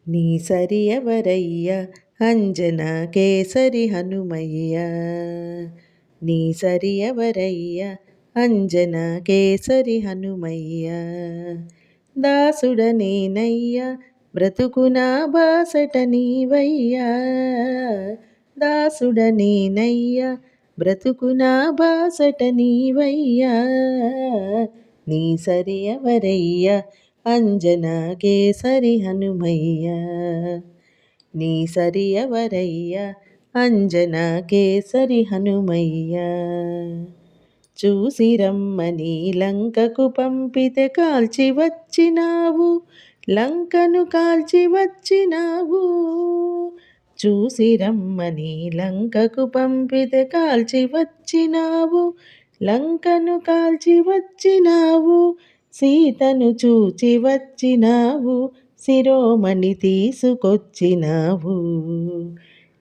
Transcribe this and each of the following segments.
నీ సరి ఎవరయ్య అంజన కేసరి హనుమయ్య. నీ సరి ఎవరయ్య అంజన కేసరి హనుమయ్య. దాసుడ నేనయ్య బ్రతుకునా బాసట నీవయ్యా. దాసుడ నేనయ్య బ్రతుకునా బాసట నీవయ్యా. నీ సరి ఎవరయ్య అంజన కేసరి హనుమయ్య. నీ సరి ఎవరయ్య అంజన కేసరి హనుమయ్య. చూసి రమ్మని లంకకు పంపితే కాల్చి వచ్చినావు, లంకను కాల్చి వచ్చినావు. చూసి రమ్మని లంకకు పంపితే కాల్చి వచ్చినావు, లంకను కాల్చి వచ్చినావు. సీతను చూచి వచ్చినావు, శిరోమణి తీసుకొచ్చినావు.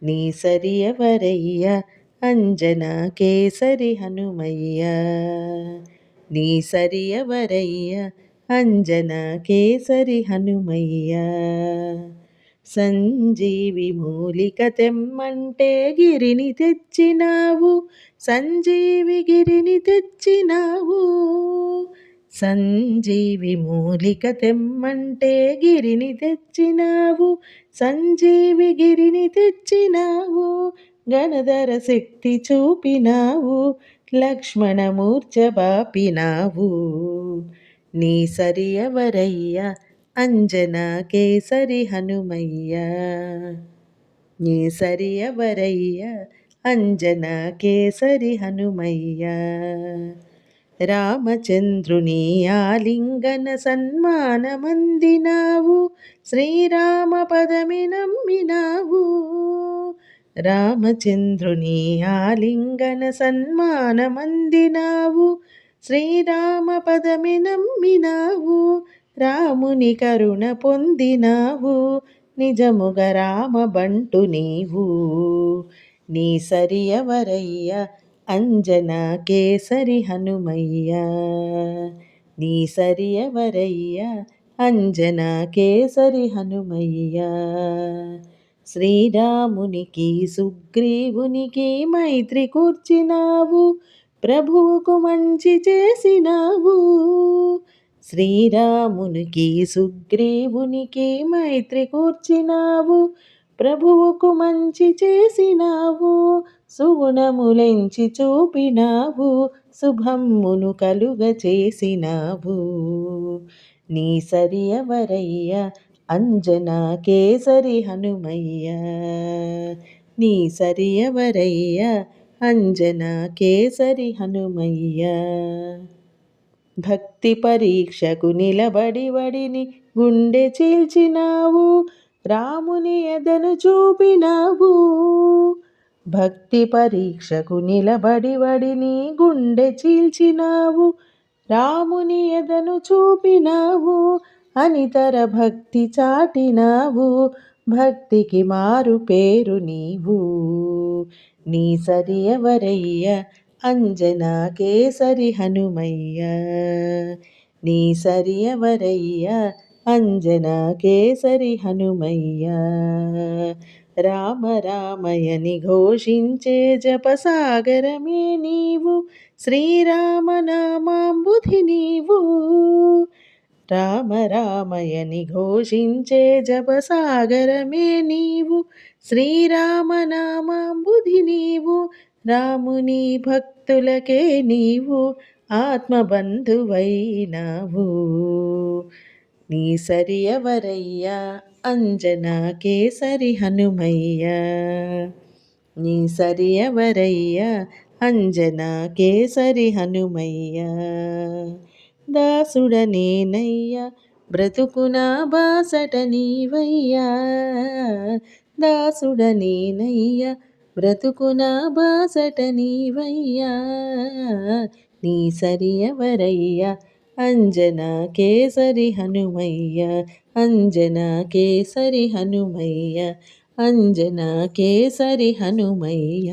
నీ సరి ఎవరయ్య అంజన కేసరి హనుమయ్య. నీ సరి ఎవరయ్య అంజన కేసరి హనుమయ్య. సంజీవి మూలిక తెమ్మంటే గిరిని తెచ్చినావు, సంజీవి గిరిని తెచ్చినావు. సంజీవి మూలిక తెమ్మంటే గిరిని తెచ్చినావు, సంజీవి గిరిని తెచ్చినావు. గణధర శక్తి చూపినావు, లక్ష్మణ మూర్ఛ బాపినావు. నీ సరి ఎవరయ్య అంజన కేసరి హనుమయ్య. నీ సరి ఎవరయ్య అంజన కేసరి హనుమయ్య. రామచంద్రుని ఆలింగన సన్మానమందినావు, శ్రీరామ పదమి నమ్మినావు. రామచంద్రుని ఆలింగన సన్మానమందినావు, శ్రీరామ పదమి నమ్మినావు. రాముని కరుణ పొందినావు, నిజముగ రామ బంటు నీవు. నీ సరి ఎవరయ్య అంజన కేసరి హనుమయ్య. నీ సరి ఎవరయ్య అంజన కేసరి హనుమయ్య. శ్రీరామునికి సుగ్రీవునికి మైత్రి కూర్చినావు, ప్రభువుకు మంచి చేసినావు. శ్రీరామునికి సుగ్రీవునికి మైత్రి కూర్చినావు, ప్రభువుకు మంచి చేసినావు. సుగుణములెంచి చూపినావు, శుభమ్మును కలుగ చేసినావు. నీ సరి ఎవరయ్య అంజన కేసరి హనుమయ్య. నీ సరి ఎవరయ్య అంజన కేసరి హనుమయ్య. భక్తి పరీక్షకు నిలబడి వడిని గుండె చీల్చినావు, రాముని ఎదను చూపినావు. భక్తి పరీక్షకు నిలబడి వడిని గుండె చీల్చినావు, రాముని ఎదను చూపినావు. అనితర భక్తి చాటినావు, భక్తికి మారు పేరు నీవు. నీ సరి ఎవరయ్య అంజన కేసరి హనుమయ్య. నీ సరి ఎవరయ్య అంజన కేసరి హనుమయ్య. రామ రామయని ఘోషించే జపసాగరమే నీవు, శ్రీరామ నామాంబుధి నీవు. రామ రామయని ఘోషించే జపసాగరమే నీవు, శ్రీరామ నామాంబుధి నీవు. రాముని భక్తులకే నీవు ఆత్మబంధువైనావు. నీ సరి ఎవరయ్య అంజన కేసరి హనుమయ్య. నీ సరి ఎవరయ్య అంజన కేసరి హనుమయ్య. దాసుడ నేనయ్య బ్రతుకునా బాసట నీవయ్యా. దాసుడ నేనయ్య బ్రతుకునా బాసట నీవయ్యా. నీ సరి ఎవరయ్య అంజన కేసరి హనుమయ్య. అంజన కేసరి హనుమయ్య. అంజన కేసరి హనుమయ్య.